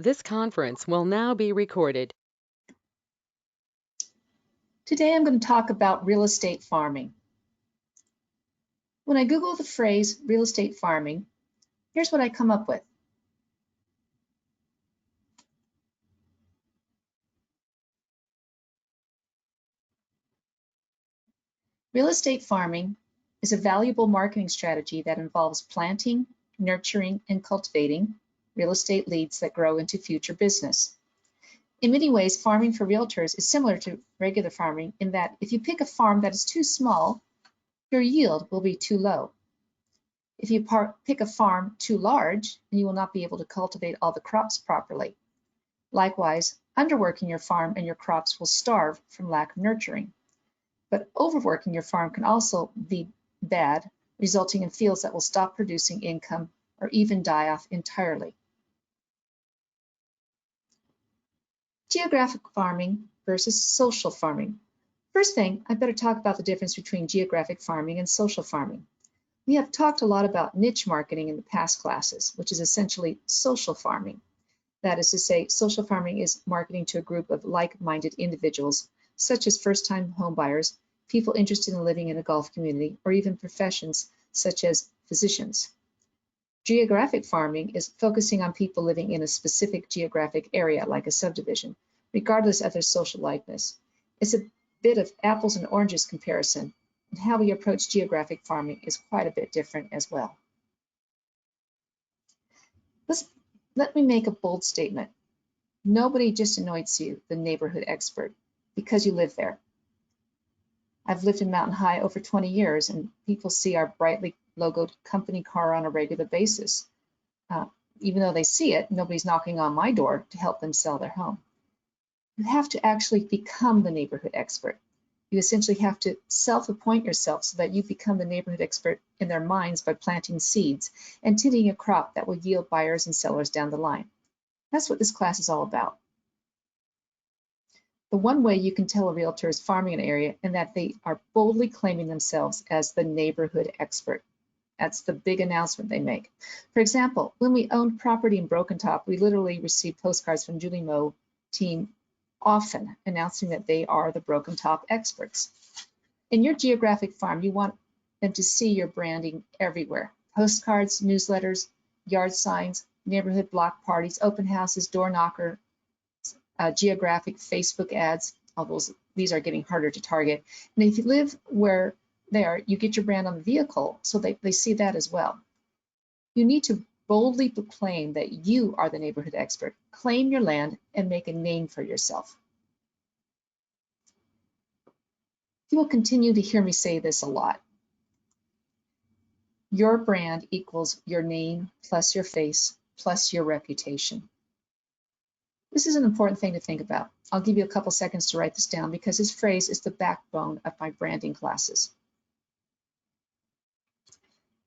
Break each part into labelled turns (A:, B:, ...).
A: This conference will now be recorded.
B: Today I'm going to talk about real estate farming. When I Google the phrase real estate farming, here's what I come up with. Real estate farming is a valuable marketing strategy that involves planting, nurturing, and cultivating real estate leads that grow into future business. In many ways, farming for realtors is similar to regular farming in that if you pick a farm that is too small, your yield will be too low. If you pick a farm too large, then you will not be able to cultivate all the crops properly. Likewise, underworking your farm and your crops will starve from lack of nurturing. But overworking your farm can also be bad, resulting in fields that will stop producing income or even die off entirely. Geographic farming versus social farming. First thing, I better talk about the difference between geographic farming and social farming. We have talked a lot about niche marketing in the past classes, which is essentially social farming. That is to say, social farming is marketing to a group of like-minded individuals, such as first-time homebuyers, people interested in living in a Gulf community, or even professions such as physicians. Geographic farming is focusing on people living in a specific geographic area, like a subdivision, regardless of their social likeness. It's a bit of apples and oranges comparison, and how we approach geographic farming is quite a bit different as well. Let me make a bold statement. Nobody just anoints you the neighborhood expert because you live there. I've lived in Mountain High over 20 years, and people see our brightly logoed company car on a regular basis. Even though they see it, nobody's knocking on my door to help them sell their home. You have to actually become the neighborhood expert. You essentially have to self-appoint yourself so that you become the neighborhood expert in their minds by planting seeds and tending a crop that will yield buyers and sellers down the line. That's what this class is all about. The one way you can tell a realtor is farming an area and that they are boldly claiming themselves as the neighborhood expert. That's the big announcement they make. For example, when we owned property in Broken Top, we literally received postcards from Julie Moe team often announcing that they are the Broken Top experts. In your geographic farm, you want them to see your branding everywhere. Postcards, newsletters, yard signs, neighborhood block parties, open houses, door knocker, geographic Facebook ads, although these are getting harder to target. And if you live where they are, you get your brand on the vehicle so they see that as well. You need to boldly proclaim that you are the neighborhood expert, claim your land, and make a name for yourself. You will continue to hear me say this a lot. Your brand equals your name plus your face plus your reputation. This is an important thing to think about. I'll give you a couple seconds to write this down because this phrase is the backbone of my branding classes.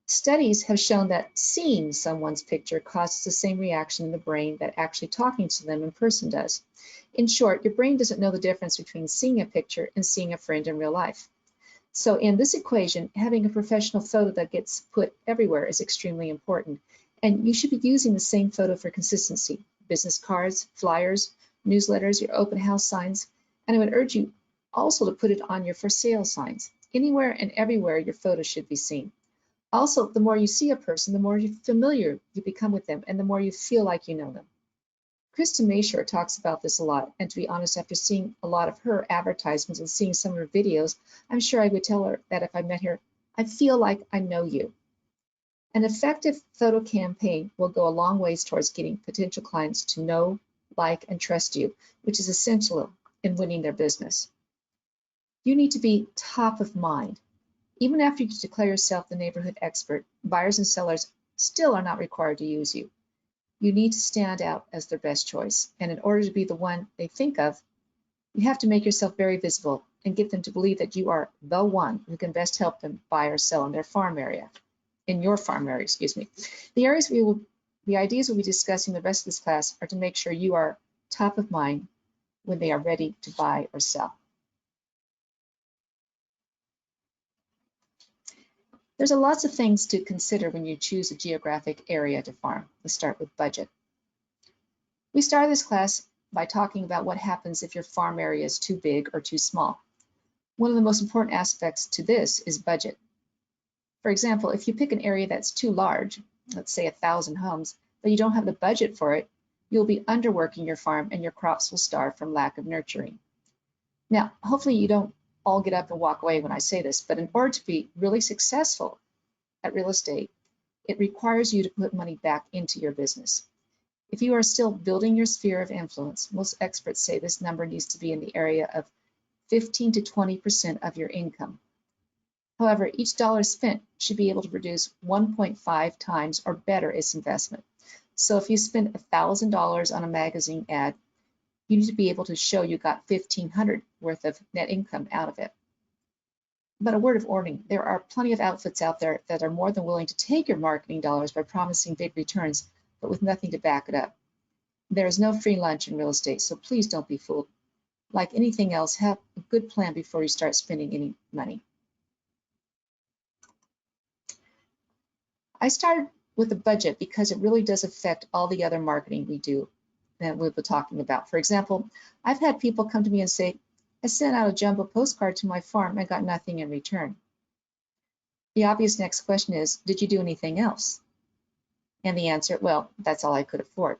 B: Studies have shown that seeing someone's picture causes the same reaction in the brain that actually talking to them in person does. In short, your brain doesn't know the difference between seeing a picture and seeing a friend in real life. So in this equation, having a professional photo that gets put everywhere is extremely important. And you should be using the same photo for consistency. Business cards, flyers, newsletters, your open house signs, and I would urge you also to put it on your for sale signs. Anywhere and everywhere your photo should be seen. Also, the more you see a person, the more familiar you become with them and the more you feel like you know them. Kristen Mashore talks about this a lot, and to be honest, after seeing a lot of her advertisements and seeing some of her videos, I'm sure I would tell her that if I met her, I feel like I know you. An effective photo campaign will go a long ways towards getting potential clients to know, like, and trust you, which is essential in winning their business. You need to be top of mind. Even after you declare yourself the neighborhood expert, buyers and sellers still are not required to use you. You need to stand out as their best choice, and in order to be the one they think of, you have to make yourself very visible and get them to believe that you are the one who can best help them buy or sell in their farm area. In your farm area, excuse me. The ideas we'll be discussing the rest of this class are to make sure you are top of mind when they are ready to buy or sell. There's lots of things to consider when you choose a geographic area to farm. Let's start with budget. We started this class by talking about what happens if your farm area is too big or too small. One of the most important aspects to this is budget. For example, if you pick an area that's too large, let's say 1,000 homes, but you don't have the budget for it, you'll be underworking your farm and your crops will starve from lack of nurturing. Now, hopefully you don't all get up and walk away when I say this, but in order to be really successful at real estate, it requires you to put money back into your business. If you are still building your sphere of influence, most experts say this number needs to be in the area of 15 to 20% of your income. However, each dollar spent should be able to produce 1.5 times or better its investment. So if you spend $1,000 on a magazine ad, you need to be able to show you got $1,500 worth of net income out of it. But a word of warning, there are plenty of outfits out there that are more than willing to take your marketing dollars by promising big returns, but with nothing to back it up. There is no free lunch in real estate, so please don't be fooled. Like anything else, have a good plan before you start spending any money. I started with a budget because it really does affect all the other marketing we do that we'll be talking about. For example, I've had people come to me and say, I sent out a jumbo postcard to my farm and got nothing in return. The obvious next question is, did you do anything else? And the answer, well, that's all I could afford.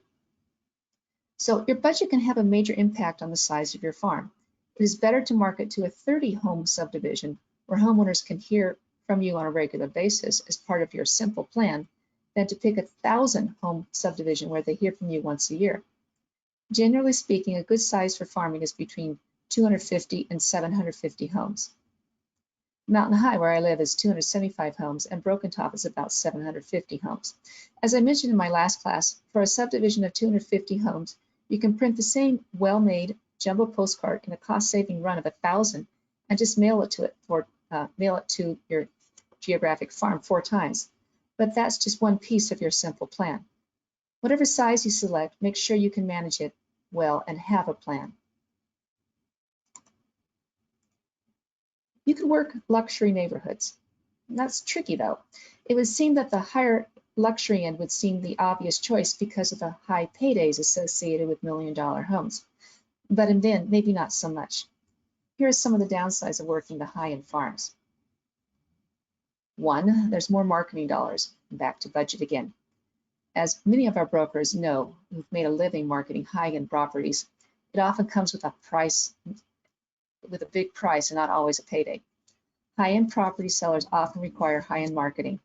B: So your budget can have a major impact on the size of your farm. It is better to market to a 30-home subdivision where homeowners can hear from you on a regular basis as part of your simple plan than to pick a 1,000-home subdivision where they hear from you once a year. Generally speaking, a good size for farming is between 250 and 750 homes. Mountain High, where I live, is 275 homes, and Broken Top is about 750 homes. As I mentioned in my last class, for a subdivision of 250 homes, you can print the same well-made jumbo postcard in a cost-saving run of 1,000 and just mail it to your geographic farm 4 times. But that's just one piece of your simple plan. Whatever size you select, make sure you can manage it well and have a plan. You can work luxury neighborhoods. That's tricky though. It would seem that the higher luxury end would seem the obvious choice because of the high paydays associated with million-dollar homes. But in then, maybe not so much. Here are some of the downsides of working the high-end farms. 1, there's more marketing dollars. Back to budget again. As many of our brokers know who've made a living marketing high-end properties, it often comes with a big price and not always a payday. High-end property sellers often require high-end marketing.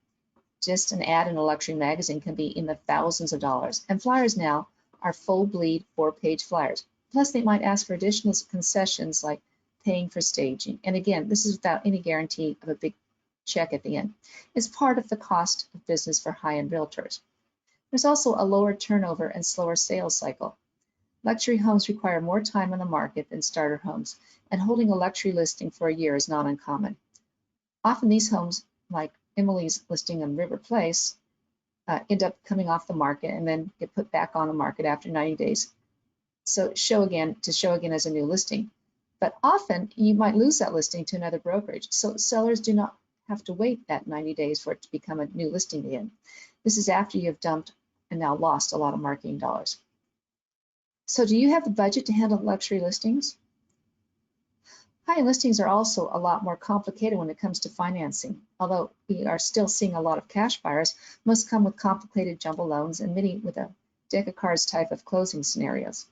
B: Just an ad in a luxury magazine can be in the thousands of dollars, and flyers now are full bleed 4-page flyers. Plus, they might ask for additional concessions like paying for staging. And again, this is without any guarantee of a big check at the end. It's part of the cost of business for high-end realtors. There's also a lower turnover and slower sales cycle. Luxury homes require more time on the market than starter homes, and holding a luxury listing for a year is not uncommon. Often these homes, like Emily's listing on River Place, end up coming off the market and then get put back on the market after 90 days. So show again as a new listing. But often you might lose that listing to another brokerage. So sellers do not have to wait that 90 days for it to become a new listing again. This is after you have dumped and now lost a lot of marketing dollars. So do you have the budget to handle luxury listings? High-end listings are also a lot more complicated when it comes to financing. Although we are still seeing a lot of cash buyers, most come with complicated jumbo loans and many with a deck of cards type of closing scenarios.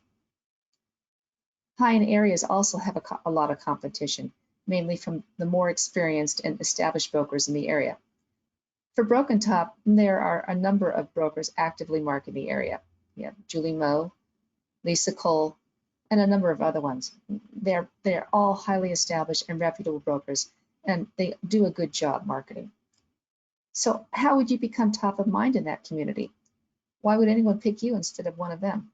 B: High-end areas also have a lot of competition, mainly from the more experienced and established brokers in the area. For Broken Top, there are a number of brokers actively marketing the area. You have Julie Moe, Lisa Cole, and a number of other ones. They're all highly established and reputable brokers, and they do a good job marketing. So how would you become top of mind in that community? Why would anyone pick you instead of one of them?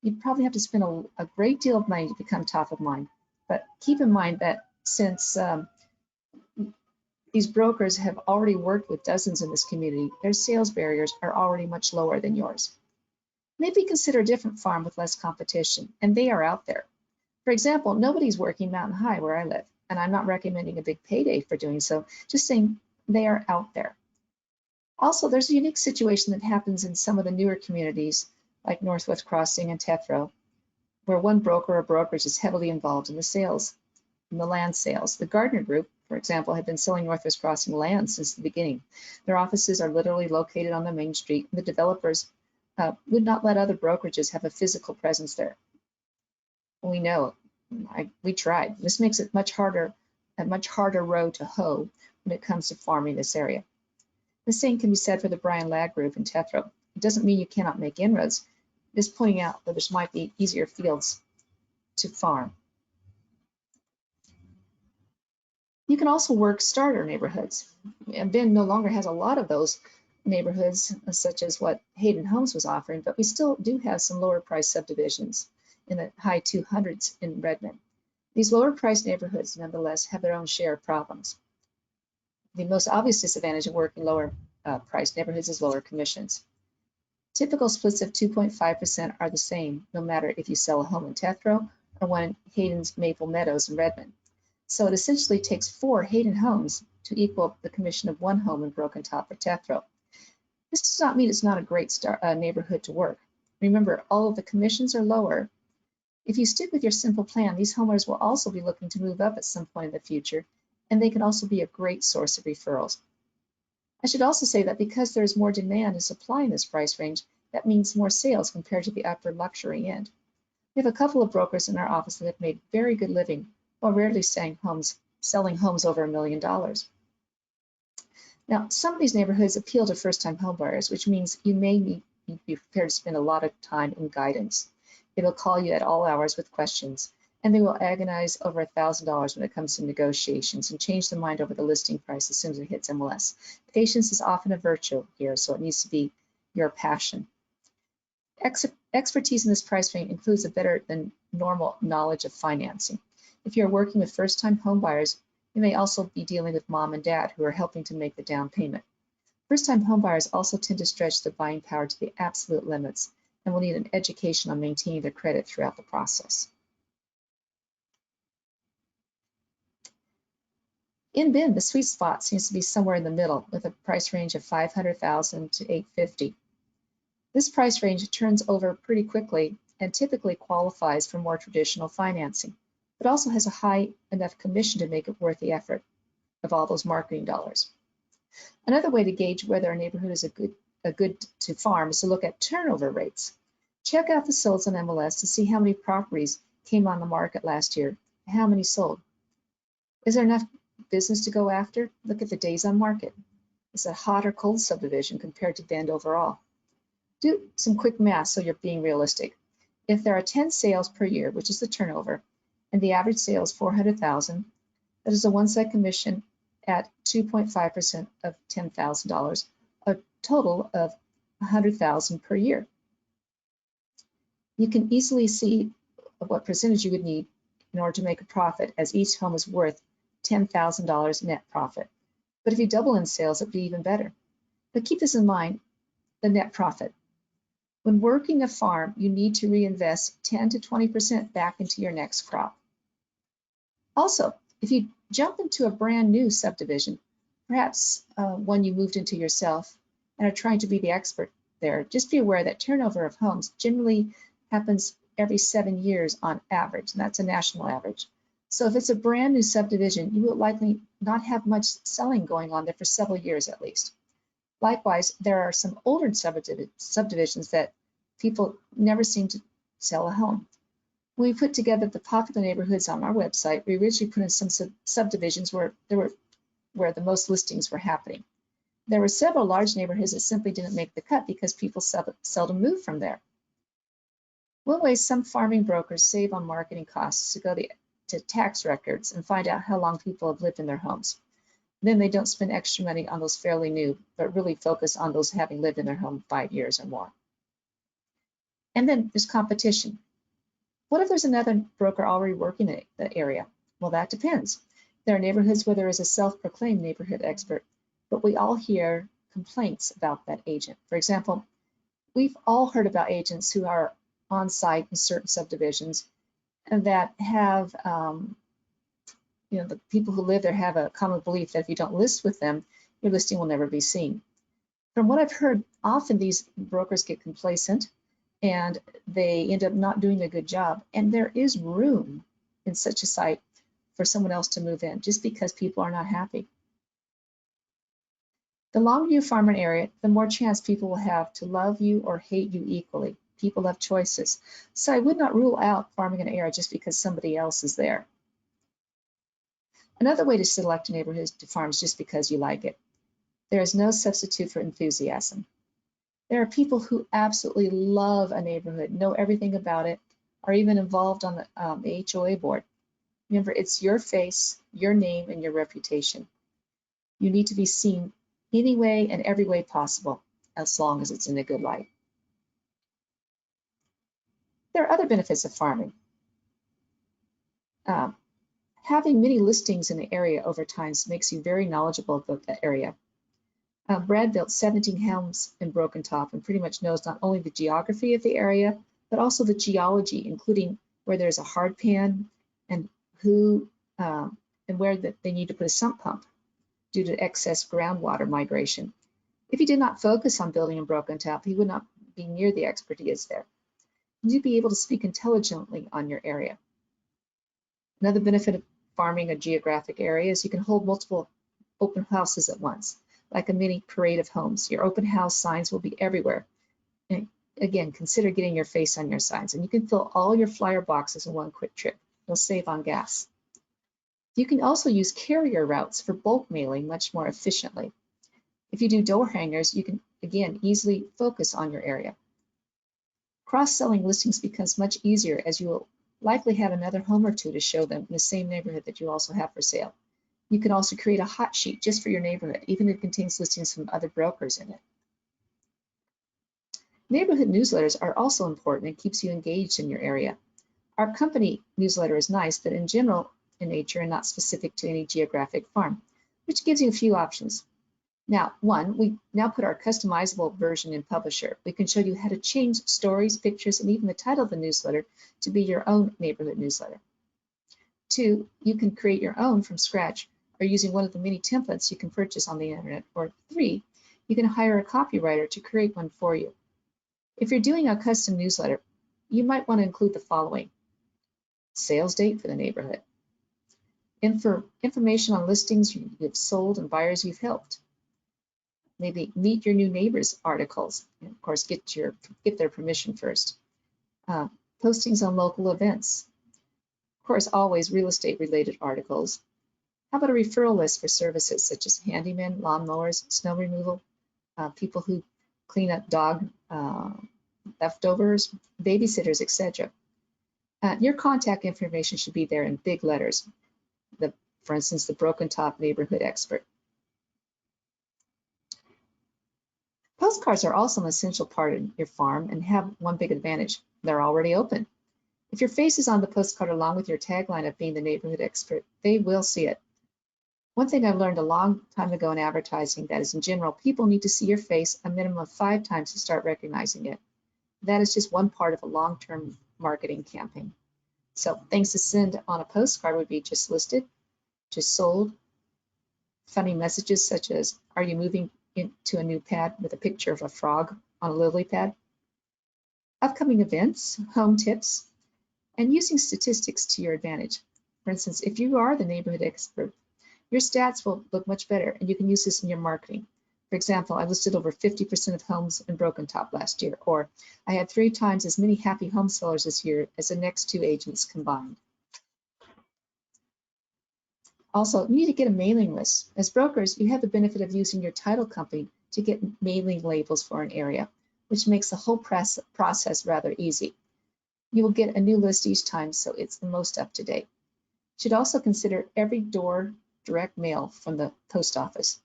B: You'd probably have to spend a great deal of money to become top of mind. But keep in mind that since these brokers have already worked with dozens in this community, their sales barriers are already much lower than yours. Maybe consider a different farm with less competition, and they are out there. For example, nobody's working Mountain High where I live, and I'm not recommending a big payday for doing so, just saying they are out there. Also, there's a unique situation that happens in some of the newer communities like Northwest Crossing and Tethro, where one broker or brokerage is heavily involved in the sales, in the land sales. The Gardner Group, for example, have been selling Northwest Crossing land since the beginning. Their offices are literally located on the main street, and the developers would not let other brokerages have a physical presence there. We know, we tried. This makes it a much harder row to hoe when it comes to farming this area. The same can be said for the Brian Ladd Group in Tethro. It doesn't mean you cannot make inroads. It is pointing out that there might be easier fields to farm. You can also work starter neighborhoods. And Bend no longer has a lot of those neighborhoods, such as what Hayden Homes was offering, but we still do have some lower price subdivisions in the high 200s in Redmond. These lower price neighborhoods, nonetheless, have their own share of problems. The most obvious disadvantage of working lower price neighborhoods is lower commissions. Typical splits of 2.5% are the same, no matter if you sell a home in Tethro or one in Hayden's Maple Meadows in Redmond. So it essentially takes 4 Hayden homes to equal the commission of 1 home in Broken Top or Tethro. This does not mean it's not a great neighborhood to work. Remember, all of the commissions are lower. If you stick with your simple plan, these homeowners will also be looking to move up at some point in the future, and they can also be a great source of referrals. I should also say that because there is more demand and supply in this price range, that means more sales compared to the upper luxury end. We have a couple of brokers in our office that have made very good living while rarely selling homes over $1 million. Now, some of these neighborhoods appeal to first-time homebuyers, which means you may need to be prepared to spend a lot of time in guidance. They will call you at all hours with questions, and they will agonize over $1,000 when it comes to negotiations and change their mind over the listing price as soon as it hits MLS. Patience is often a virtue here, so it needs to be your passion. Expertise in this price range includes a better than normal knowledge of financing. If you're working with first-time home buyers, you may also be dealing with mom and dad who are helping to make the down payment. First-time home buyers also tend to stretch their buying power to the absolute limits and will need an education on maintaining their credit throughout the process. In Bend, the sweet spot seems to be somewhere in the middle with a price range of $500,000 to $850,000. This price range turns over pretty quickly and typically qualifies for more traditional financing, but also has a high enough commission to make it worth the effort of all those marketing dollars. Another way to gauge whether a neighborhood is a good to farm is to look at turnover rates. Check out the solds on MLS to see how many properties came on the market last year and how many sold. Is there enough business to go after? Look at the days on market. Is it a hot or cold subdivision compared to Bend overall? Do some quick math so you're being realistic. If there are 10 sales per year, which is the turnover, and the average sale is $400,000, that is a one-side commission at 2.5% of $10,000, a total of $100,000 per year. You can easily see what percentage you would need in order to make a profit, as each home is worth $10,000 net profit. But if you double in sales, it would be even better. But keep this in mind, the net profit. When working a farm, you need to reinvest 10 to 20% back into your next crop. Also, if you jump into a brand new subdivision, perhaps one you moved into yourself and are trying to be the expert there, just be aware that turnover of homes generally happens every 7 years on average, and that's a national average. So if it's a brand new subdivision, you will likely not have much selling going on there for several years at least. Likewise, there are some older subdivisions that people never seem to sell a home. When we put together the popular neighborhoods on our website, we originally put in some subdivisions where the most listings were happening. There were several large neighborhoods that simply didn't make the cut because people seldom moved from there. One way some farming brokers save on marketing costs is to go to tax records and find out how long people have lived in their homes. Then they don't spend extra money on those fairly new, but really focus on those having lived in their home 5 years or more. And then there's competition. What if there's another broker already working in the area? Well, that depends. There are neighborhoods where there is a self-proclaimed neighborhood expert, but we all hear complaints about that agent. For example, we've all heard about agents who are on site in certain subdivisions and that have the people who live there have a common belief that if you don't list with them, your listing will never be seen. From what I've heard, often these brokers get complacent and they end up not doing a good job. And there is room in such a site for someone else to move in just because people are not happy. The longer you farm an area, the more chance people will have to love you or hate you equally. People have choices. So I would not rule out farming an area just because somebody else is there. Another way to select a neighborhood is to farm just because you like it. There is no substitute for enthusiasm. There are people who absolutely love a neighborhood, know everything about it, are even involved on the HOA board. Remember, it's your face, your name, and your reputation. You need to be seen any way and every way possible, as long as it's in a good light. There are other benefits of farming. Having many listings in the area over time makes you very knowledgeable about the area. Brad built 17 homes in Broken Top and pretty much knows not only the geography of the area, but also the geology, including where there's a hard pan and where they need to put a sump pump due to excess groundwater migration. If he did not focus on building in Broken Top, he would not be near the expert he is there. You'd be able to speak intelligently on your area. Another benefit of farming a geographic area is you can hold multiple open houses at once, like a mini parade of homes. Your open house signs will be everywhere. And again, consider getting your face on your signs, and you can fill all your flyer boxes in one quick trip. You'll save on gas. You can also use carrier routes for bulk mailing much more efficiently. If you do door hangers, you can, again, easily focus on your area. Cross-selling listings becomes much easier as you will likely have another home or two to show them in the same neighborhood that you also have for sale. You can also create a hot sheet just for your neighborhood, even if it contains listings from other brokers in it. Neighborhood newsletters are also important and keeps you engaged in your area. Our company newsletter is nice, but in general in nature and not specific to any geographic farm, which gives you a few options. Now, we now put our customizable version in Publisher. We can show you how to change stories, pictures, and even the title of the newsletter to be your own neighborhood newsletter. 2, you can create your own from scratch or using one of the many templates you can purchase on the internet. Or 3, you can hire a copywriter to create one for you. If you're doing a custom newsletter, you might want to include the following: sales date for the neighborhood, information on listings you've sold and buyers you've helped, maybe meet your new neighbors articles, and of course get their permission first, postings on local events, of course always real estate related articles. How about a referral list for services such as handymen, lawnmowers, snow removal, people who clean up dog leftovers, babysitters, etc. Your contact information should be there in big letters. For instance, the Broken Top neighborhood expert. Postcards are also an essential part of your farm and have one big advantage: they're already open. If your face is on the postcard along with your tagline of being the neighborhood expert, they will see it. One thing I learned a long time ago in advertising, that is, in general, people need to see your face a minimum of 5 times to start recognizing it. That is just one part of a long-term marketing campaign. So things to send on a postcard would be just listed, just sold, funny messages such as, are you moving into a new pad, with a picture of a frog on a lily pad, upcoming events, home tips, and using statistics to your advantage. For instance, if you are the neighborhood expert, your stats will look much better, and you can use this in your marketing. For example, I listed over 50% of homes in Broken Top last year, or I had 3 times as many happy home sellers this year as the next 2 agents combined. Also, you need to get a mailing list. As brokers, you have the benefit of using your title company to get mailing labels for an area, which makes the whole process rather easy. You will get a new list each time, so it's the most up to date. You should also consider every door direct mail from the post office.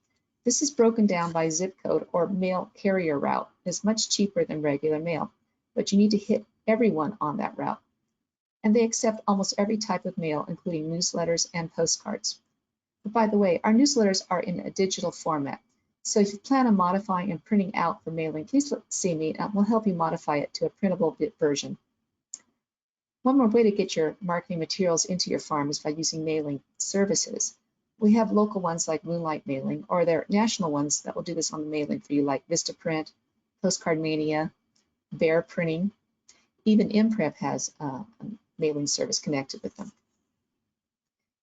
B: This is broken down by zip code or mail carrier route. It's much cheaper than regular mail, but you need to hit everyone on that route. And they accept almost every type of mail, including newsletters and postcards. But by the way, our newsletters are in a digital format. So if you plan on modifying and printing out for mailing, please see me and we'll help you modify it to a printable version. One more way to get your marketing materials into your farm is by using mailing services. We have local ones like Moonlight Mailing, or there are national ones that will do this on the mailing for you, like Vistaprint, Postcard Mania, Bear Printing, Even IMPREV has a mailing service connected with them.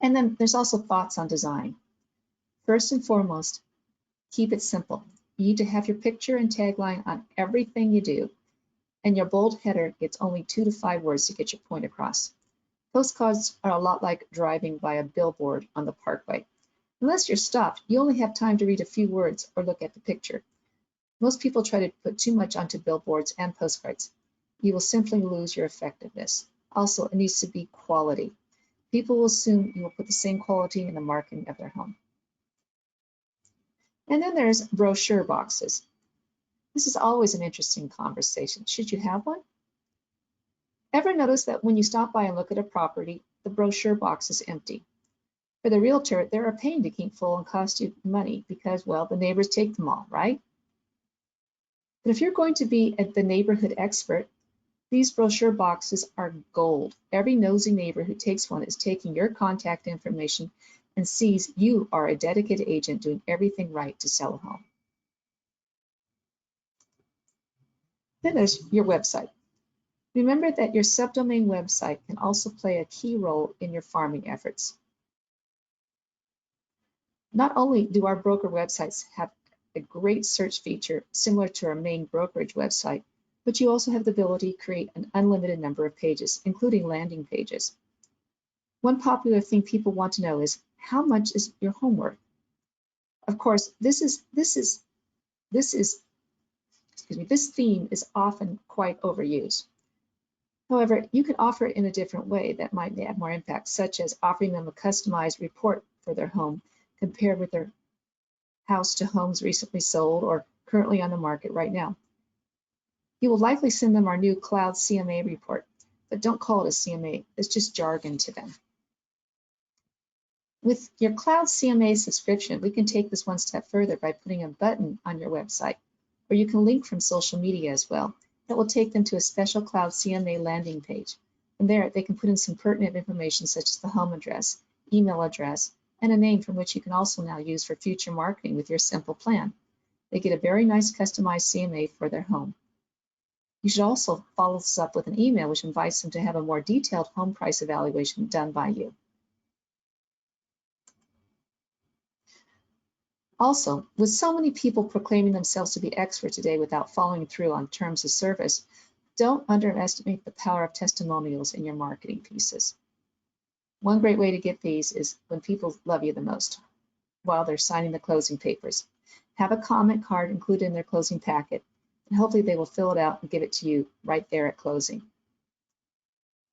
B: And then there's also thoughts on design. First and foremost, keep it simple. You need to have your picture and tagline on everything you do, and your bold header gets only 2 to 5 words to get your point across. Postcards are a lot like driving by a billboard on the parkway. Unless you're stopped, you only have time to read a few words or look at the picture. Most people try to put too much onto billboards and postcards. You will simply lose your effectiveness. Also, it needs to be quality. People will assume you will put the same quality in the marketing of their home. And then there's brochure boxes. This is always an interesting conversation. Should you have one? Ever notice that when you stop by and look at a property, the brochure box is empty? For the realtor, they're a pain to keep full and cost you money because, well, the neighbors take them all, right? But if you're going to be the neighborhood expert, these brochure boxes are gold. Every nosy neighbor who takes one is taking your contact information and sees you are a dedicated agent doing everything right to sell a home. Then there's your website. Remember that your subdomain website can also play a key role in your farming efforts. Not only do our broker websites have a great search feature similar to our main brokerage website, but you also have the ability to create an unlimited number of pages, including landing pages. One popular thing people want to know is, how much is your home worth? Of course, this theme is often quite overused. However, you can offer it in a different way that might have more impact, such as offering them a customized report for their home compared with their house to homes recently sold or currently on the market right now. You will likely send them our new Cloud CMA report, but don't call it a CMA. It's just jargon to them. With your Cloud CMA subscription, we can take this one step further by putting a button on your website, or you can link from social media as well. That will take them to a special Cloud CMA landing page. From there, they can put in some pertinent information such as the home address, email address, and a name from which you can also now use for future marketing with your simple plan. They get a very nice customized CMA for their home. You should also follow this up with an email which invites them to have a more detailed home price evaluation done by you. Also, with so many people proclaiming themselves to be experts today without following through on terms of service, don't underestimate the power of testimonials in your marketing pieces. One great way to get these is when people love you the most, while they're signing the closing papers. Have a comment card included in their closing packet, and hopefully they will fill it out and give it to you right there at closing.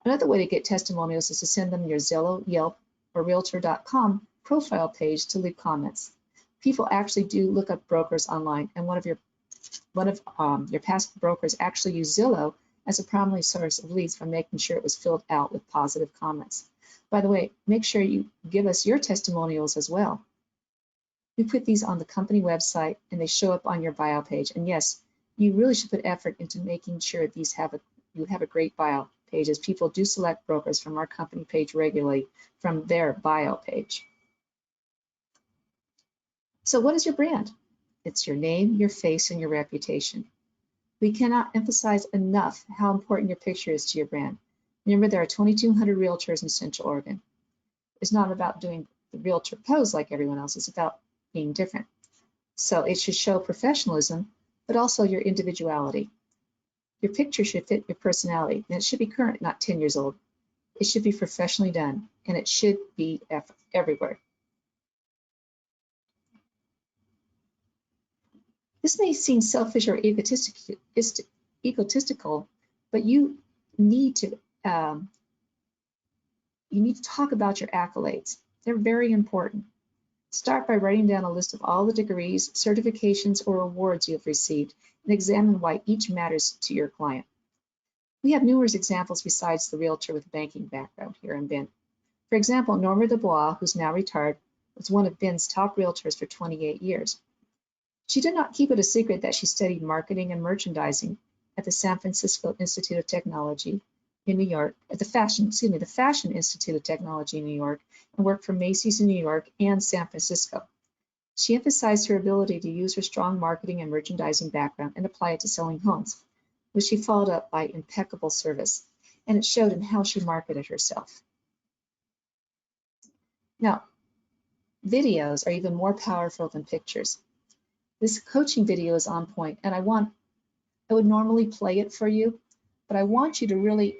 B: Another way to get testimonials is to send them your Zillow, Yelp, or Realtor.com profile page to leave comments. People actually do look up brokers online, and one of your past brokers actually used Zillow as a primary source of leads by making sure it was filled out with positive comments. By the way, make sure you give us your testimonials as well. We put these on the company website and they show up on your bio page. And yes, you really should put effort into making sure these you have a great bio page, as people do select brokers from our company page regularly from their bio page. So what is your brand? It's your name, your face, and your reputation. We cannot emphasize enough how important your picture is to your brand. Remember, there are 2,200 realtors in Central Oregon. It's not about doing the realtor pose like everyone else. It's about being different. So it should show professionalism, but also your individuality. Your picture should fit your personality, and it should be current, not 10 years old. It should be professionally done, and it should be everywhere. This may seem selfish or egotistical, but you need to talk about your accolades. They're very important. Start by writing down a list of all the degrees, certifications, or awards you have received, and examine why each matters to your client. We have numerous examples besides the realtor with a banking background here in Bend. For example, Norma Dubois, who's now retired, was one of Bend's top realtors for 28 years. She did not keep it a secret that she studied marketing and merchandising at the San Francisco Institute of Technology in New York, at the Fashion Institute of Technology in New York, and worked for Macy's in New York and San Francisco. She emphasized her ability to use her strong marketing and merchandising background and apply it to selling homes, which she followed up by impeccable service, and it showed in how she marketed herself. Now, videos are even more powerful than pictures. This coaching video is on point, and I would normally play it for you, but I want you to really,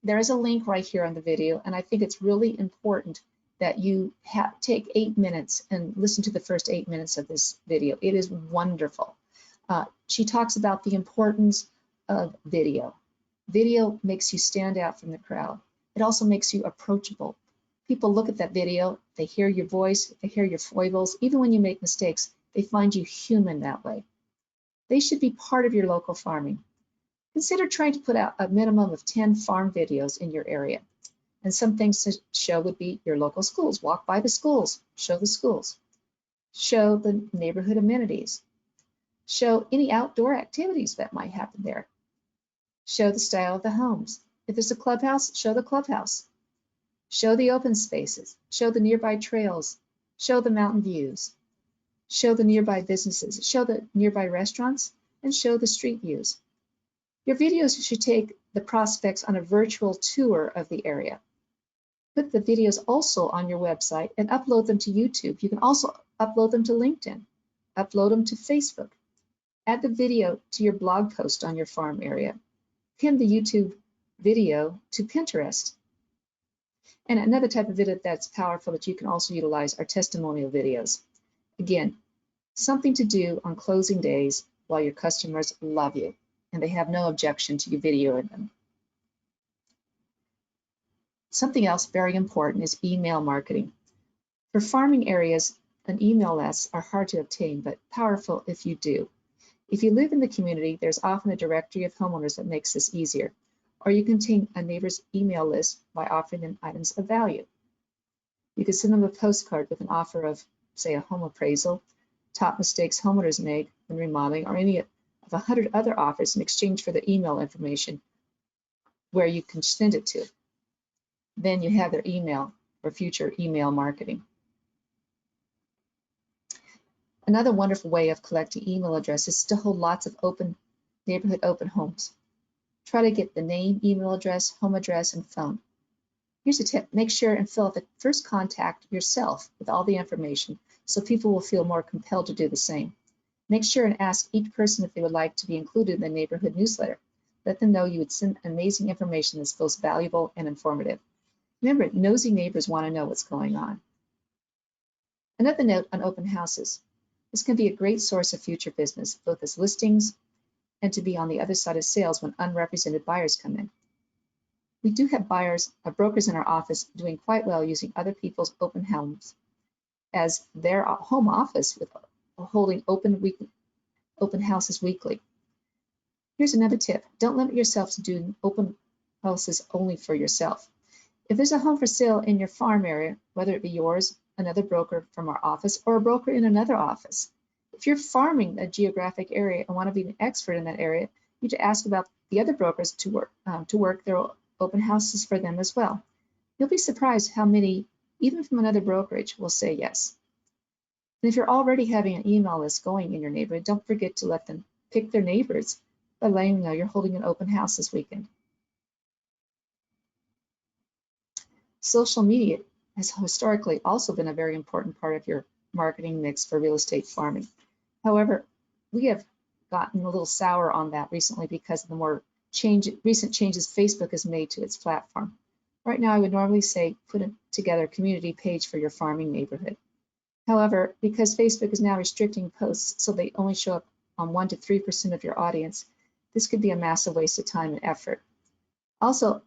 B: there is a link right here on the video, and I think it's really important that you take 8 minutes and listen to the first 8 minutes of this video. It is wonderful. She talks about the importance of video. Video makes you stand out from the crowd. It also makes you approachable. People look at that video, they hear your voice, they hear your foibles. Even when you make mistakes, they find you human that way. They should be part of your local farming. Consider trying to put out a minimum of 10 farm videos in your area. And some things to show would be your local schools. Walk by the schools, show the schools. Show the neighborhood amenities. Show any outdoor activities that might happen there. Show the style of the homes. If there's a clubhouse, show the clubhouse. Show the open spaces. Show the nearby trails. Show the mountain views. Show the nearby businesses. Show the nearby restaurants, and show the street views. Your videos should take the prospects on a virtual tour of the area. Put the videos also on your website and upload them to YouTube. You can also upload them to LinkedIn, upload them to Facebook. Add the video to your blog post on your farm area. Pin the YouTube video to Pinterest. And another type of video that's powerful that you can also utilize are testimonial videos. Again, something to do on closing days while your customers love you and they have no objection to you videoing them. Something else very important is email marketing. For farming areas, an email lists are hard to obtain, but powerful if you do. If you live in the community, there's often a directory of homeowners that makes this easier, or you can obtain a neighbor's email list by offering them items of value. You could send them a postcard with an offer of, say, a home appraisal, top mistakes homeowners make when remodeling, or any of 100 other offers in exchange for the email information where you can send it to. Then you have their email for future email marketing. Another wonderful way of collecting email addresses is to hold lots of neighborhood open homes. Try to get the name, email address, home address, and phone. Here's a tip. Make sure and fill out the first contact yourself with all the information so people will feel more compelled to do the same. Make sure and ask each person if they would like to be included in the neighborhood newsletter. Let them know you would send amazing information that's both valuable and informative. Remember, nosy neighbors want to know what's going on. Another note on open houses. This can be a great source of future business, both as listings and to be on the other side of sales when unrepresented buyers come in. We do have brokers in our office doing quite well using other people's open homes as their home office with holding open houses weekly. Here's another tip. Don't limit yourself to doing open houses only for yourself. If there's a home for sale in your farm area, whether it be yours, another broker from our office, or a broker in another office, if you're farming a geographic area and want to be an expert in that area, you need to ask about the other brokers to work their open houses for them as well. You'll be surprised how many, even from another brokerage, will say yes. And if you're already having an email list going in your neighborhood, don't forget to let them pick their neighbors by letting them know you're holding an open house this weekend. Social media has historically also been a very important part of your marketing mix for real estate farming. However, we have gotten a little sour on that recently because of the more recent changes Facebook has made to its platform. Right now, I would normally say put together a community page for your farming neighborhood. However, because Facebook is now restricting posts so they only show up on 1 to 3% of your audience, this could be a massive waste of time and effort. Also,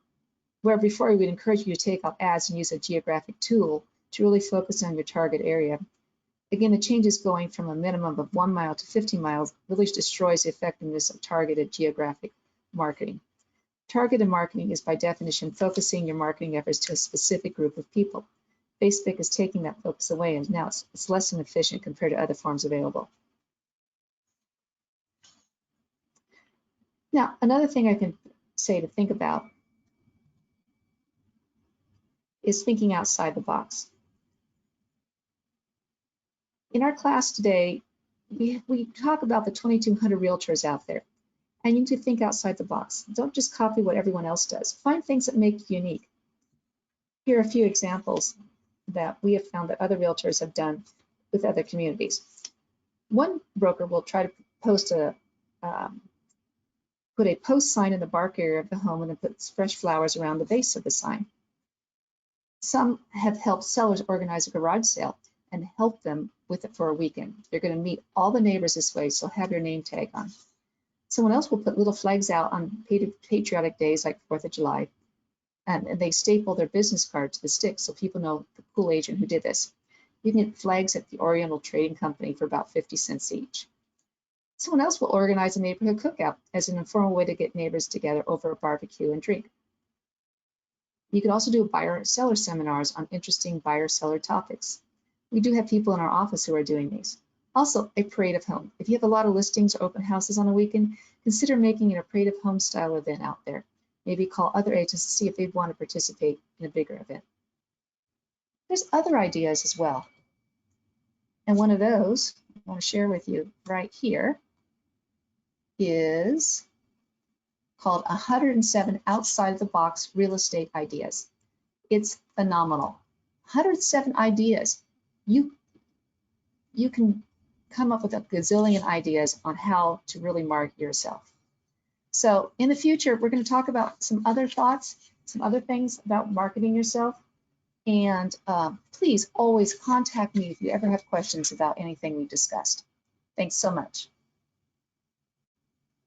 B: where before we would encourage you to take out ads and use a geographic tool to really focus on your target area. Again, the changes going from a minimum of 1 mile to 50 miles really destroys the effectiveness of targeted geographic marketing. Targeted marketing is by definition focusing your marketing efforts to a specific group of people. Facebook is taking that focus away, and now it's less than efficient compared to other forms available. Now, another thing I can say to think about is thinking outside the box. In our class today, we talk about the 2,200 realtors out there. And you need to think outside the box. Don't just copy what everyone else does. Find things that make you unique. Here are a few examples that we have found that other realtors have done with other communities. One broker will try to post put a post sign in the bark area of the home and then puts fresh flowers around the base of the sign. Some have helped sellers organize a garage sale and help them with it for a weekend. You're going to meet all the neighbors this way, so have your name tag on. Someone else will put little flags out on patriotic days like 4th of July, and they staple their business card to the stick so people know the cool agent who did this. You can get flags at the Oriental Trading Company for about 50 cents each. Someone else will organize a neighborhood cookout as an informal way to get neighbors together over a barbecue and drink. You can also do buyer-seller seminars on interesting buyer-seller topics. We do have people in our office who are doing these. Also, a parade of home. If you have a lot of listings or open houses on a weekend, consider making it a parade of home style event out there. Maybe call other agents to see if they'd want to participate in a bigger event. There's other ideas as well. And one of those I want to share with you right here is called 107 Outside the Box Real Estate Ideas. It's phenomenal. 107 ideas. You can come up with a gazillion ideas on how to really market yourself. So in the future, we're going to talk about some other thoughts, some other things about marketing yourself. And please always contact me if you ever have questions about anything we discussed. Thanks so much.